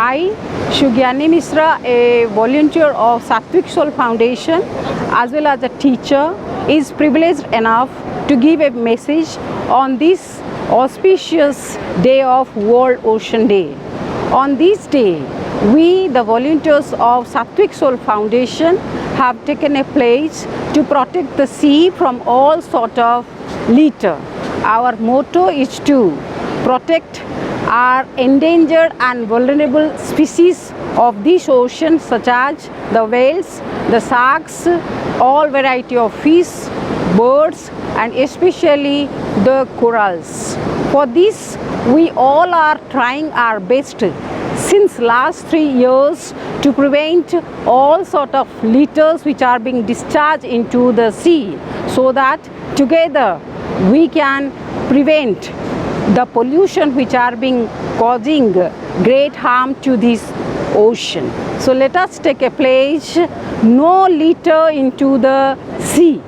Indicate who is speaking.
Speaker 1: I, Shugyani Misra, a volunteer of Sattvic Soul Foundation, as well as a teacher, is privileged enough to give a message on this auspicious day of World Ocean Day. On this day, we, the volunteers of Sattvic Soul Foundation, have taken a pledge to protect the sea from all sort of litter. Our motto is to protect our endangered and vulnerable species of this ocean, such as the whales, the sharks, all variety of fish, birds, and especially the corals. For this, we all are trying our best since last 3 years to prevent all sort of litters which are being discharged into the sea, so that together we can prevent the pollution which are being causing great harm to this ocean. So let us take a pledge: no litter into the sea.